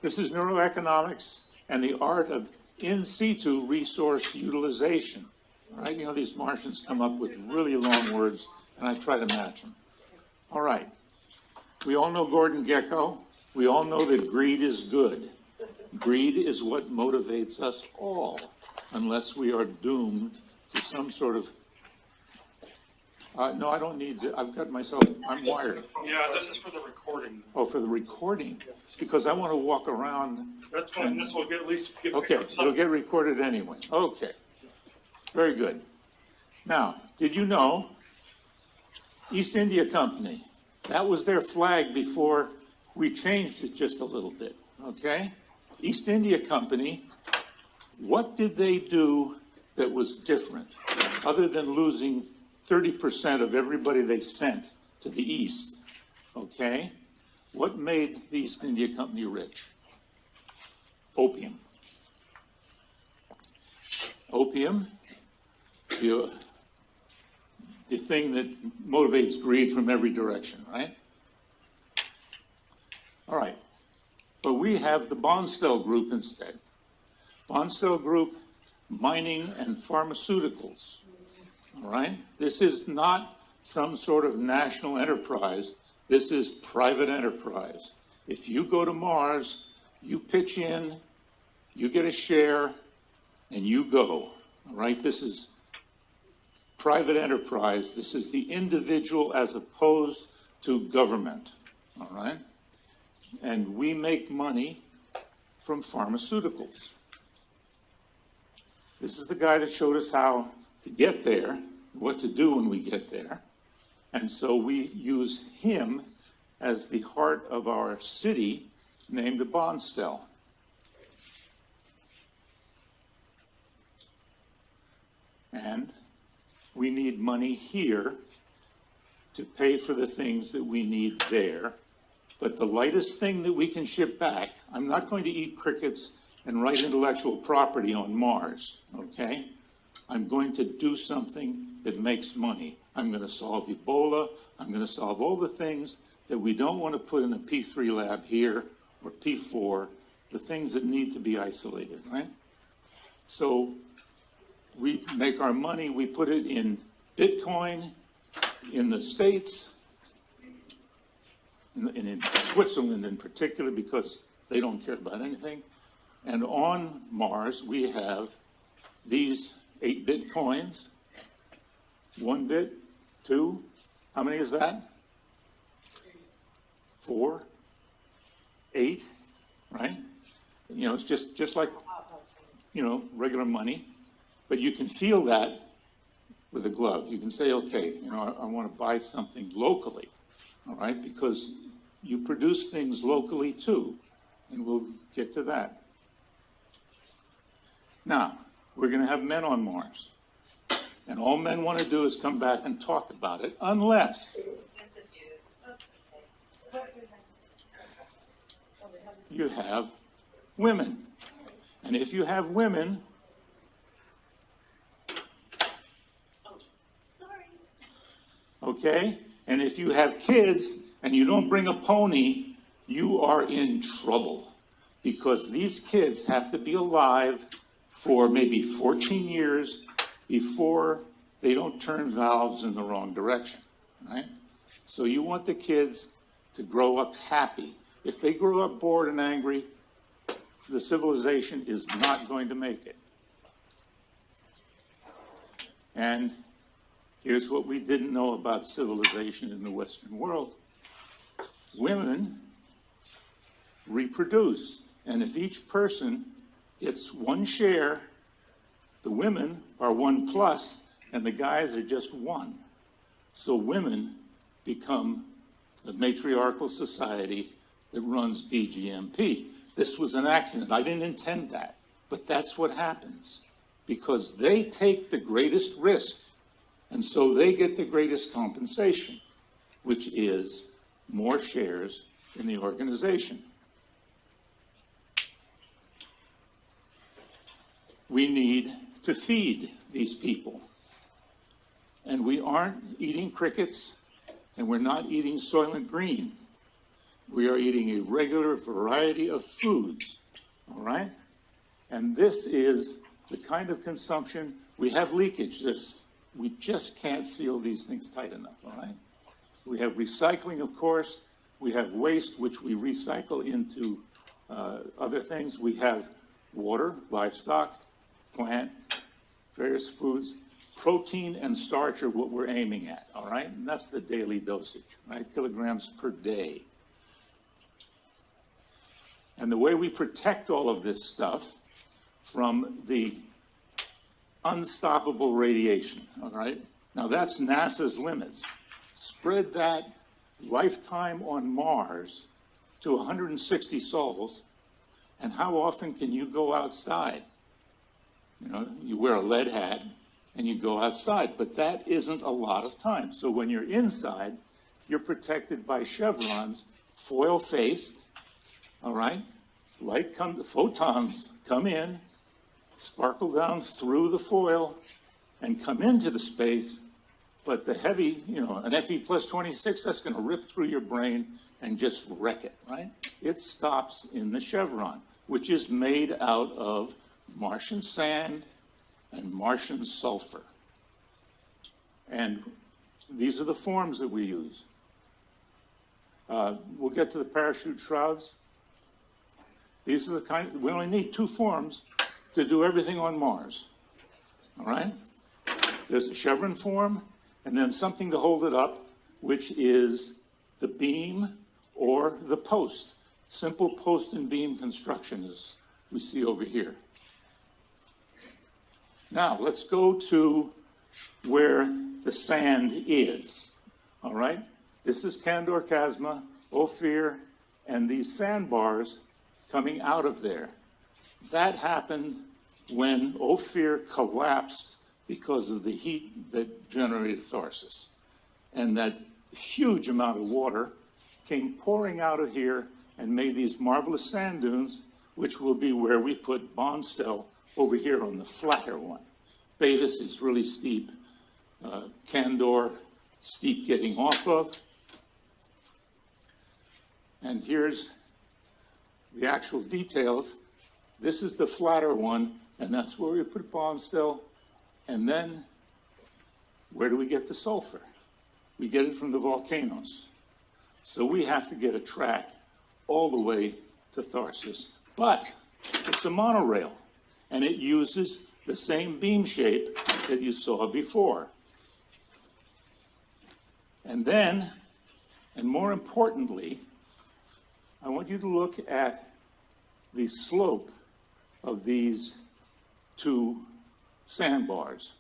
This is neuroeconomics and the art of in situ resource utilization. All right, you know, these Martians come up with really long words, and I try to match them. All right, we all know Gordon Gekko. We all know that greed is good. Greed is what motivates us all, unless we are doomed to some sort of no, I don't need to. I've got myself, I'm wired. Yeah, this is for the recording. Oh, for the recording? Because I want to walk around. That's fine. This will get at least get Okay, it'll get recorded anyway. Okay, very good. Now, did you know East India Company, that was their flag before we changed it just a little bit, okay? East India Company, what did they do that was different, other than losing 30% of everybody they sent to the East, okay? What made the East India Company rich? Opium. Opium, the thing that motivates greed from every direction, right? All right, but we have the Bonstell Group instead. Bonstell Group, mining and pharmaceuticals. All right, this is not some sort of national enterprise. This is private enterprise. If you go to Mars, you pitch in, you get a share, and you go. All right, this is private enterprise. This is the individual as opposed to government. All right, and we make money from pharmaceuticals. This is the guy that showed us how to get there, what to do when we get there. And so we use him as the heart of our city named Bonstell. And we need money here to pay for the things that we need there. But the lightest thing that we can ship back, I'm not going to eat crickets and write intellectual property on Mars, okay? I'm going to do something that makes money. I'm going to solve Ebola. I'm going to solve all the things that we don't want to put in a P3 lab here or P4, the things that need to be isolated, right? So we make our money, we put it in Bitcoin in the States, and in Switzerland in particular, because they don't care about anything. And on Mars, we have these 8 Bitcoins, 1 bit, 2, how many is that? 4, 8, right? You know, it's just like, you know, regular money, but you can feel that with a glove. You can say, okay, you know, I want to buy something locally, all right, because you produce things locally too, and we'll get to that. Now, we're going to have men on Mars. And all men want to do is come back and talk about it, unless you have women. And if you have women, okay, and if you have kids and you don't bring a pony, you are in trouble. Because these kids have to be alive for maybe 14 years before they don't turn valves in the wrong direction, right? So you want the kids to grow up happy. If they grow up bored and angry, the civilization is not going to make it. And here's what we didn't know about civilization in the Western world. Women reproduce, and if each person gets 1 share, the women are 1 plus, and the guys are just 1. So women become the matriarchal society that runs BGMP. This was an accident. I didn't intend that, but that's what happens because they take the greatest risk, and so they get the greatest compensation, which is more shares in the organization. We need to feed these people. And we aren't eating crickets, and we're not eating Soylent Green. We are eating a regular variety of foods, all right? And this is the kind of consumption, we have leakage. We just can't seal these things tight enough, all right? We have recycling, of course. We have waste, which we recycle into other things. We have water, livestock, plant, various foods. Protein and starch are what we're aiming at, all right? And that's the daily dosage, right? Kilograms per day. And the way we protect all of this stuff from the unstoppable radiation, all right? Now that's NASA's limits. Spread that lifetime on Mars to 160 sols, and how often can you go outside? You know, you wear a lead hat and you go outside, but that isn't a lot of time. So when you're inside, you're protected by chevrons, foil-faced, all right? Photons come in, sparkle down through the foil, and come into the space, but the heavy, you know, an Fe plus 26, that's gonna rip through your brain and just wreck it, right? It stops in the chevron, which is made out of Martian sand and Martian sulfur. And these are the forms that we use. We'll get to the parachute shrouds. These are the kind, we only need 2 forms to do everything on Mars, all right? There's a chevron form, and then something to hold it up, which is the beam or the post. Simple post and beam construction as we see over here. Now, let's go to where the sand is, all right? This is Candor Chasma, Ophir, and these sandbars coming out of there. That happened when Ophir collapsed because of the heat that generated Tharsis. And that huge amount of water came pouring out of here and made these marvelous sand dunes, which will be where we put Bonstel over here on the flatter one. Betis is really steep. Candor, steep getting off of. And here's the actual details. This is the flatter one, and that's where we put Bonstel. And then, where do we get the sulfur? We get it from the volcanoes. So we have to get a track all the way to Tharsis. But it's a monorail, and it uses the same beam shape that you saw before. And then, and more importantly, I want you to look at the slope of these 2 sandbars.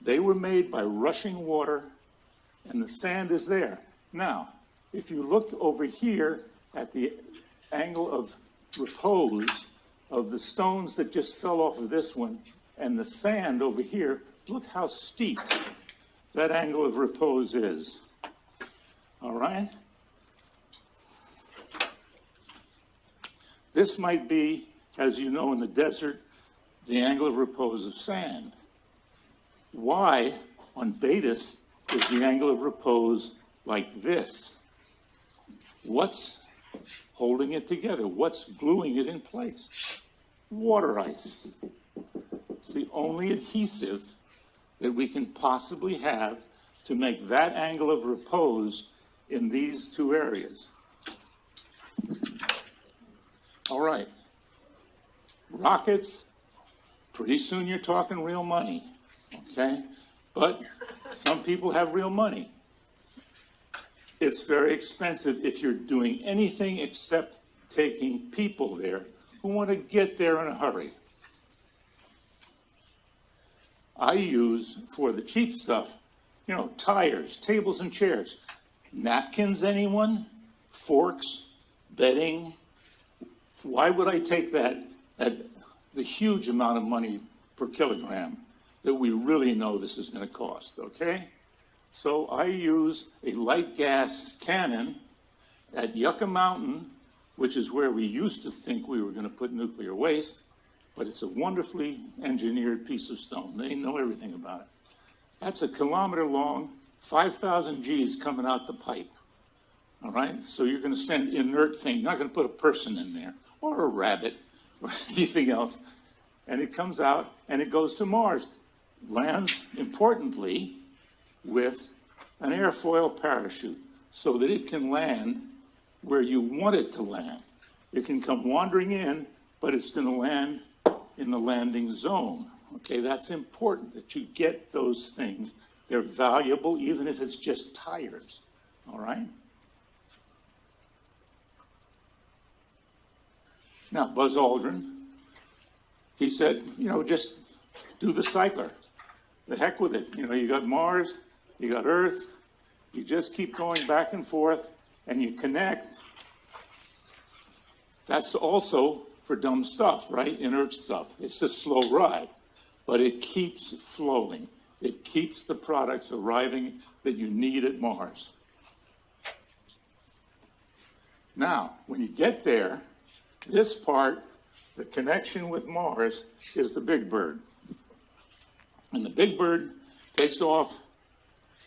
They were made by rushing water, and the sand is there. Now, if you look over here at the angle of repose of the stones that just fell off of this one and the sand over here, look how steep that angle of repose is. All right? This might be, as you know, in the desert, the angle of repose of sand. Why, on Betis, is the angle of repose like this? What's holding it together? What's gluing it in place? Water ice. It's the only adhesive that we can possibly have to make that angle of repose in these 2 areas. All right. Rockets, pretty soon you're talking real money, okay? But some people have real money. It's very expensive if you're doing anything except taking people there who want to get there in a hurry. I use, for the cheap stuff, you know, tires, tables and chairs. Napkins, anyone? Forks, bedding. Why would I take that at the huge amount of money per kilogram that we really know this is going to cost, okay? So I use a light gas cannon at Yucca Mountain, which is where we used to think we were going to put nuclear waste, but it's a wonderfully engineered piece of stone. They know everything about it. That's a kilometer long, 5,000 Gs coming out the pipe. all right? So you're going to send inert thing. You're not going to put a person in there or a rabbit or anything else. And it comes out and it goes to Mars. Lands, importantly, with an airfoil parachute so that it can land where you want it to land. It can come wandering in, but it's going to land in the landing zone. Okay, that's important that you get those things. They're valuable even if it's just tires, all right? Now, Buzz Aldrin, he said, you know, just do the cycler. The heck with it. You know, you got Mars, you got Earth, you just keep going back and forth and you connect. That's also for dumb stuff, right? Inert stuff. It's a slow ride, but it keeps flowing. It keeps the products arriving that you need at Mars. Now, when you get there, this part, the connection with Mars, is the big bird. And the big bird takes off,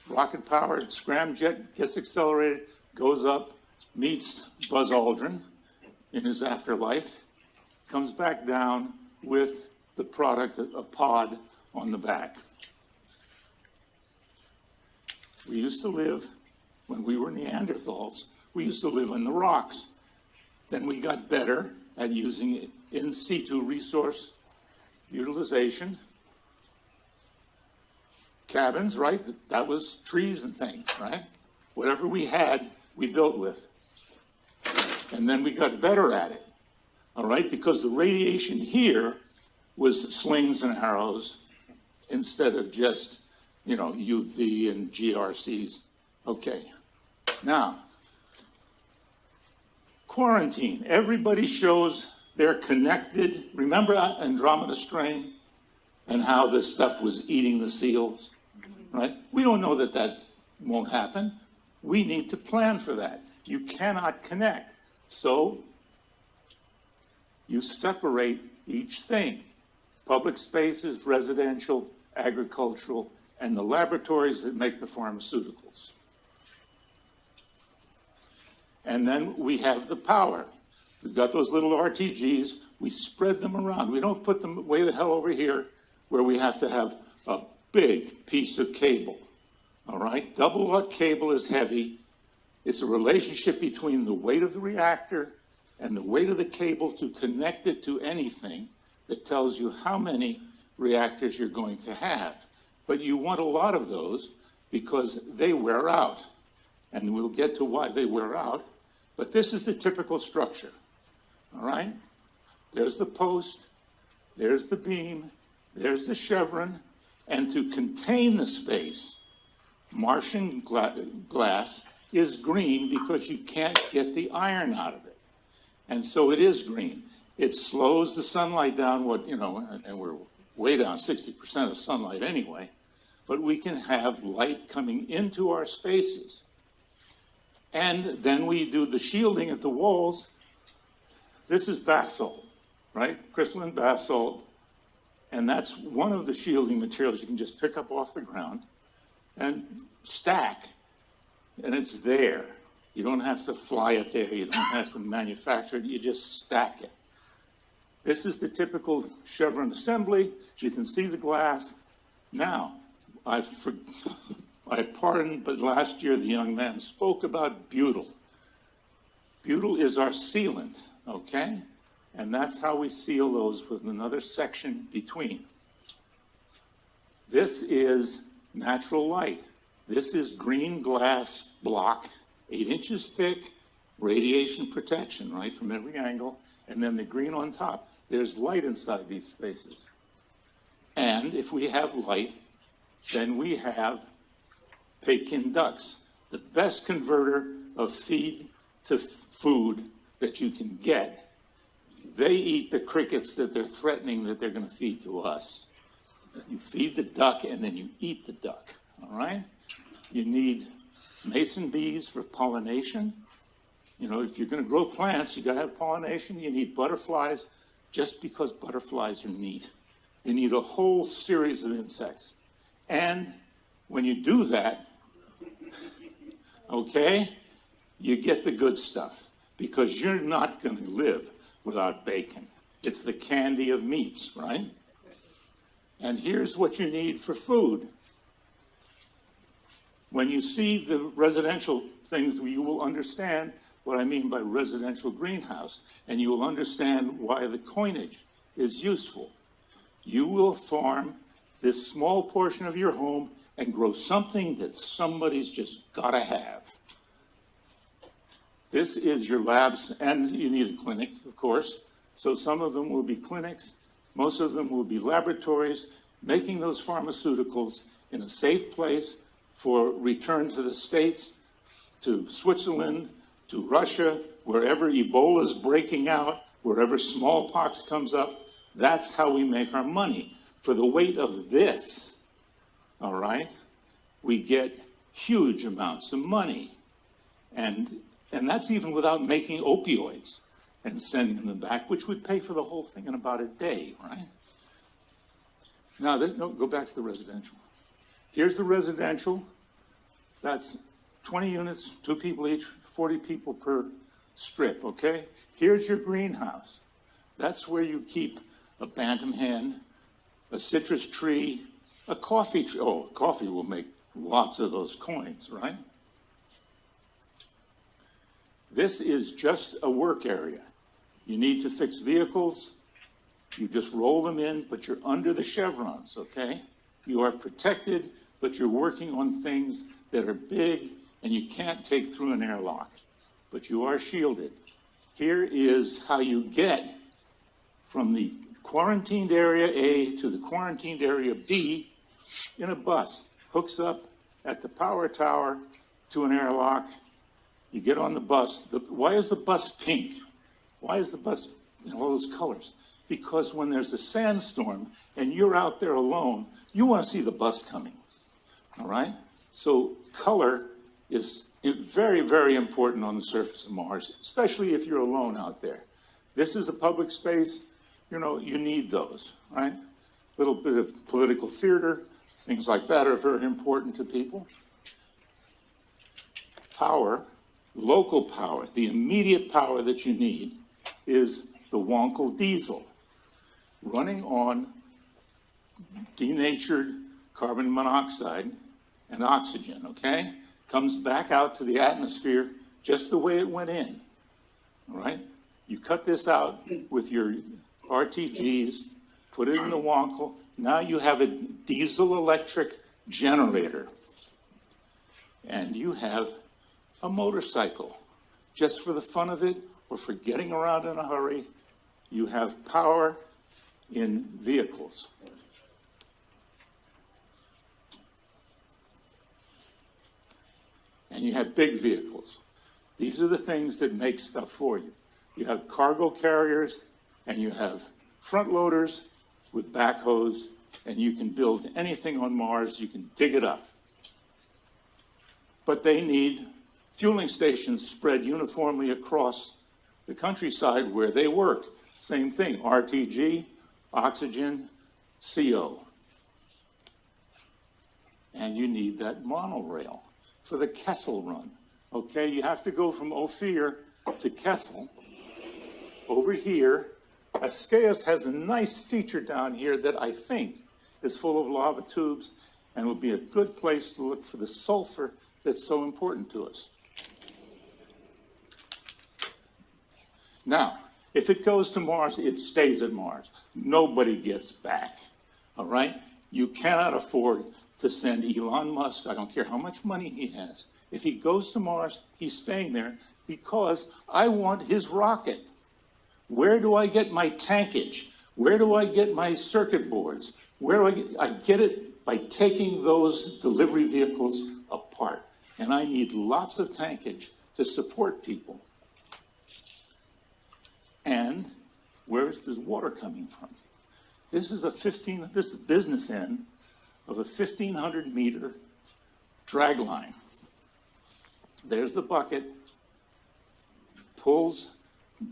rocket-powered, scramjet, gets accelerated, goes up, meets Buzz Aldrin in his afterlife, comes back down with the product, a pod on the back. We used to live, when we were Neanderthals, we used to live in the rocks. Then we got better at using in situ resource utilization. Cabins, right? That was trees and things, right? Whatever we had, we built with. And then we got better at it, all right? Because the radiation here was slings and arrows instead of just, you know, UV and GRCs. Okay. Now, quarantine. Everybody shows they're connected. Remember Andromeda Strain and how this stuff was eating the seals, right? We don't know that that won't happen. We need to plan for that. You cannot connect. So you separate each thing. Public spaces, residential, agricultural, and the laboratories that make the pharmaceuticals. And then we have the power. We've got those little RTGs. We spread them around. We don't put them way the hell over here where we have to have a big piece of cable. All right? Double-lot cable is heavy. It's a relationship between the weight of the reactor and the weight of the cable to connect it to anything that tells you how many reactors you're going to have. But you want a lot of those because they wear out. And we'll get to why they wear out. But this is the typical structure, all right? There's the post, there's the beam, there's the chevron, and to contain the space, Martian glass is green because you can't get the iron out of it. And so it is green. It slows the sunlight down, and we're way down 60% of sunlight anyway, but we can have light coming into our spaces. And then we do the shielding at the walls. This is basalt, right? Crystalline basalt. And that's one of the shielding materials you can just pick up off the ground and stack. And it's there. You don't have to fly it there. You don't have to manufacture it. You just stack it. This is the typical chevron assembly. You can see the glass. Now, I pardon, but last year the young man spoke about butyl. Butyl is our sealant, okay? And that's how we seal those with another section between. This is natural light. This is green glass block, 8 inches thick, radiation protection, right, from every angle, and then the green on top. There's light inside these spaces. And if we have light, then we have Pekin ducks, the best converter of feed to food that you can get. They eat the crickets that they're threatening that they're going to feed to us. You feed the duck and then you eat the duck, all right? You need mason bees for pollination. You know, if you're going to grow plants, you got to have pollination. You need butterflies just because butterflies are neat. You need a whole series of insects. And when you do that, okay, you get the good stuff, because you're not going to live without bacon. It's the candy of meats, right? And here's what you need for food. When you see the residential things, you will understand what I mean by residential greenhouse, and you will understand why the coinage is useful. You will farm this small portion of your home and grow something that somebody's just got to have. This is your labs, and you need a clinic, of course. So some of them will be clinics. Most of them will be laboratories, making those pharmaceuticals in a safe place for return to the States, to Switzerland, to Russia, wherever Ebola is breaking out, wherever smallpox comes up. That's how we make our money. For the weight of this, all right, we get huge amounts of money. And that's even without making opioids and sending them back, which would pay for the whole thing in about a day, right? Now, go back to the residential. Here's the residential. That's 20 units, 2 people each, 40 people per strip, okay? Here's your greenhouse. That's where you keep a bantam hen, a citrus tree, a coffee tree. Oh, coffee will make lots of those coins, right? This is just a work area. You need to fix vehicles. You just roll them in, but you're under the chevrons, okay? You are protected, but you're working on things that are big and you can't take through an airlock, but you are shielded. Here is how you get from the quarantined area A to the quarantined area B in a bus. Hooks up at the power tower to an airlock. You get on the bus. Why is the bus pink? Why is the bus in all those colors? Because when there's a sandstorm and you're out there alone, you want to see the bus coming, all right? So color is very, very important on the surface of Mars, especially if you're alone out there. This is a public space, you know, you need those, right? A little bit of political theater, things like that are very important to people. Power, local power, the immediate power that you need is the Wonkel diesel, running on denatured carbon monoxide and oxygen, okay? Comes back out to the atmosphere just the way it went in, all right? You cut this out with your RTGs, put it in the Wonkel. Now you have a diesel electric generator, and you have a motorcycle. Just for the fun of it, or for getting around in a hurry, you have power in vehicles. And you have big vehicles. These are the things that make stuff for you. You have cargo carriers, and you have front loaders with backhoes, and you can build anything on Mars. You can dig it up. But they need fueling stations spread uniformly across the countryside where they work. Same thing, RTG, oxygen, CO. And you need that monorail for the Kessel run. Okay, you have to go from Ophir to Kessel. Over here, Ascaeus has a nice feature down here that I think is full of lava tubes and will be a good place to look for the sulfur that's so important to us. Now, if it goes to Mars, it stays at Mars. Nobody gets back, all right? You cannot afford to send Elon Musk, I don't care how much money he has. If he goes to Mars, he's staying there because I want his rocket. Where do I get my tankage? Where do I get my circuit boards? Where do I get it by taking those delivery vehicles apart. And I need lots of tankage to support people. And where is this water coming from? This is this is business end of a 1,500 meter drag line. There's the bucket, pulls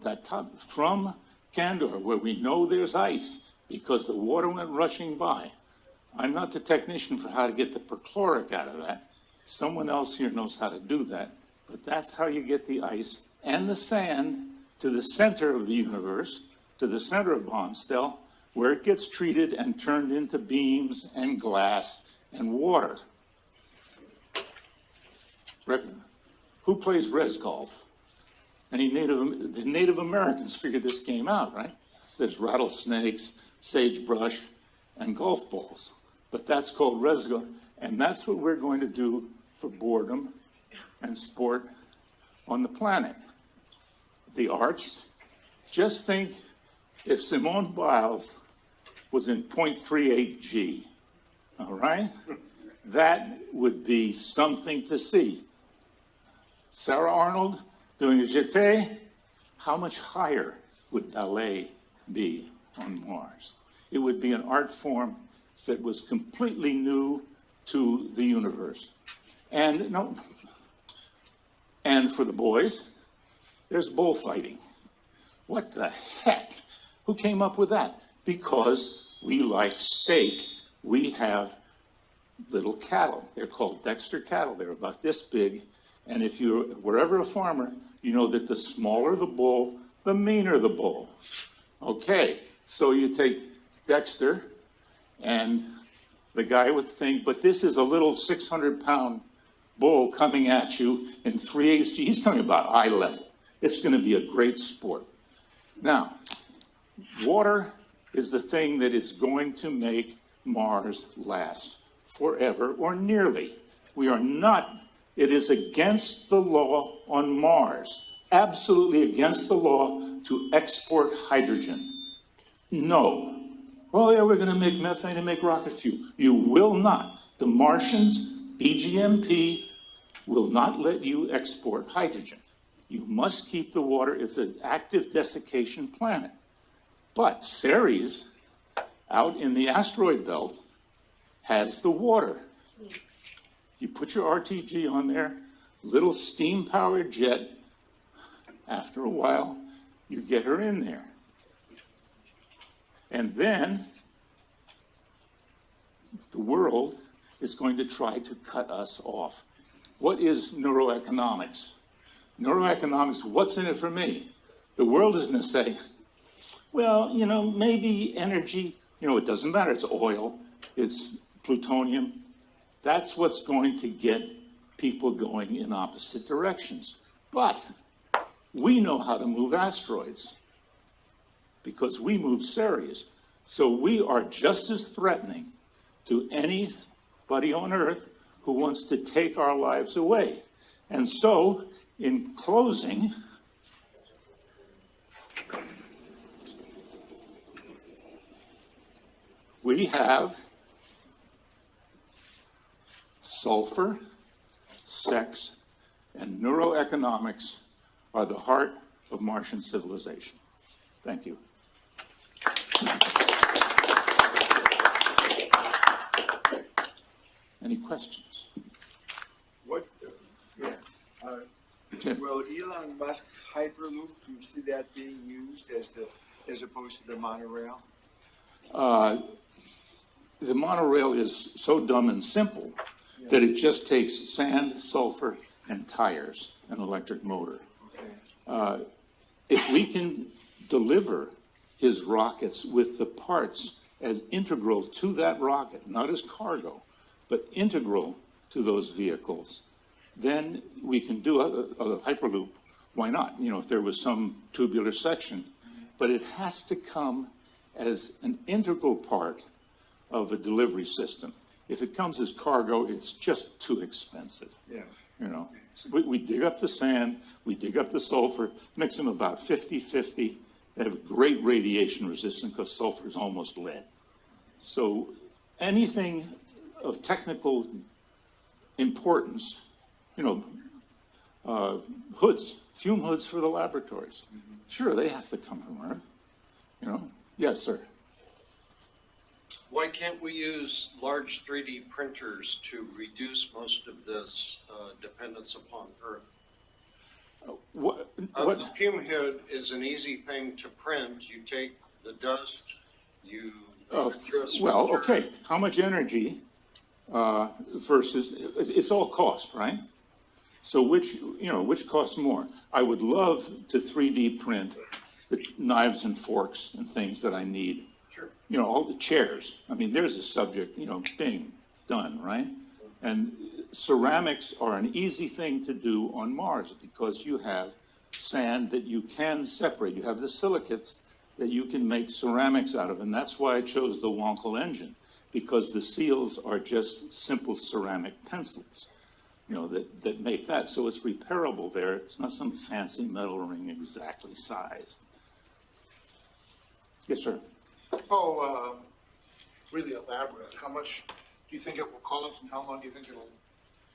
that top from Candor, where we know there's ice because the water went rushing by. I'm not the technician for how to get the perchloric out of that. Someone else here knows how to do that. But that's how you get the ice and the sand to the center of the universe, to the center of Bonstel, where it gets treated and turned into beams and glass and water. Who plays res golf? The Native Americans figured this game out, right? There's rattlesnakes, sagebrush, and golf balls. But that's called res golf. And that's what we're going to do for boredom and sport on the planet. The arts, just think if Simone Biles was in 0.38 G, all right? That would be something to see. Sarah Arnold doing a jeté, how much higher would ballet be on Mars? It would be an art form that was completely new to the universe. And for the boys, there's bullfighting. What the heck? Who came up with that? Because we like steak, we have little cattle. They're called Dexter cattle. They're about this big. And if you're ever a farmer, you know that the smaller the bull, the meaner the bull. Okay, so you take Dexter and the guy would think, but this is a little 600-pound bull coming at you in 3/8 G. He's coming about eye level. It's going to be a great sport. Now, water is the thing that is going to make Mars last forever or nearly. We are not, it is against the law on Mars, absolutely against the law to export hydrogen. No. Oh yeah, we're going to make methane and make rocket fuel. You will not. The Martians, BGMP, will not let you export hydrogen. You must keep the water. It's an active desiccation planet. But Ceres, out in the asteroid belt, has the water. You put your RTG on there, little steam-powered jet. After a while, you get her in there. And then the world is going to try to cut us off. What is neuroeconomics? Neuroeconomics, what's in it for me? The world is going to say, well, you know, maybe energy, you know, it doesn't matter. It's oil, it's plutonium. That's what's going to get people going in opposite directions. But we know how to move asteroids because we move Ceres. So we are just as threatening to anybody on Earth who wants to take our lives away. And so, in closing, we have sulfur, sex, and neuroeconomics are the heart of Martian civilization. Thank you. Any questions? Will Elon Musk's Hyperloop, do you see that being used as opposed to the monorail? The monorail is so dumb and simple that it just takes sand, sulfur, and tires, an electric motor. Okay. If we can deliver his rockets with the parts as integral to that rocket, not as cargo, but integral to those vehicles, then we can do a Hyperloop. Why not? You know, if there was some tubular section, but it has to come as an integral part of a delivery system. If it comes as cargo, it's just too expensive. Yeah. You know, so we dig up the sand, we dig up the sulfur, mix them about 50-50. They have great radiation resistance because sulfur is almost lead. So anything of technical importance, you know, fume hoods for the laboratories. Sure, they have to come from Earth, you know. Yes, sir. Why can't we use large 3D printers to reduce most of this dependence upon Earth? A fume hood is an easy thing to print. You take the dust, you... well, okay. How much energy versus... It's all cost, right? So which costs more? I would love to 3D print the knives and forks and things that I need. Sure. All the chairs. I mean, there's a subject, bing, done, right? And ceramics are an easy thing to do on Mars because you have sand that you can separate. You have the silicates that you can make ceramics out of. And that's why I chose the Wankel engine, because the seals are just simple ceramic pencils, that make that. So it's repairable there. It's not some fancy metal ring exactly sized. Yes, sir. Really elaborate. How much do you think it will cost, and how long do you think it'll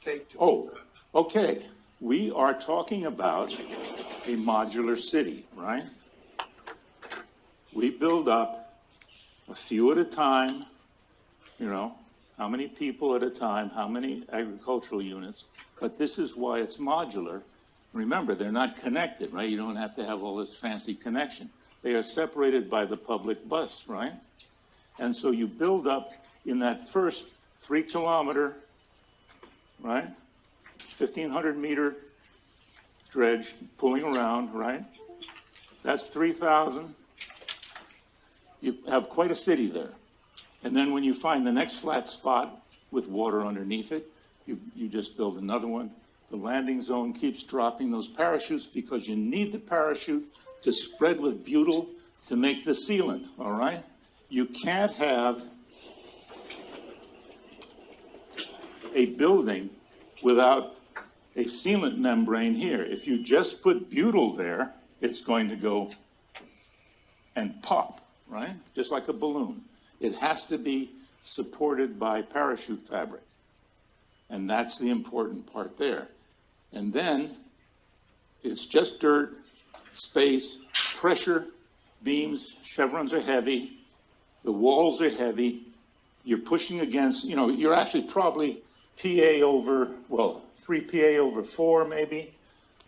take to Oh, do that? okay. We are talking about a modular city, right? We build up a few at a time, how many people at a time, how many agricultural units, but this is why it's modular. Remember, they're not connected, right? You don't have to have all this fancy connection. They are separated by the public bus, right? And so you build up in that first 3 kilometer, right? 1,500 meter dredge pulling around, right? That's 3,000. You have quite a city there. And then when you find the next flat spot with water underneath it, you just build another one. The landing zone keeps dropping those parachutes because you need the parachute to spread with butyl to make the sealant, all right? You can't have a building without a sealant membrane here. If you just put butyl there, it's going to go and pop, right? Just like a balloon. It has to be supported by parachute fabric. And that's the important part there. And then it's just dirt, space, pressure, beams, chevrons are heavy, the walls are heavy, you're pushing against, you're actually probably PA over, 3 PA over 4 maybe,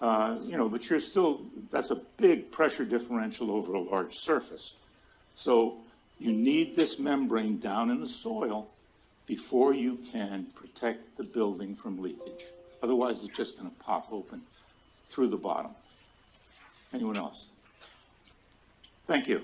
but you're still, that's a big pressure differential over a large surface. So you need this membrane down in the soil before you can protect the building from leakage. Otherwise, it's just going to pop open through the bottom. Anyone else? Thank you.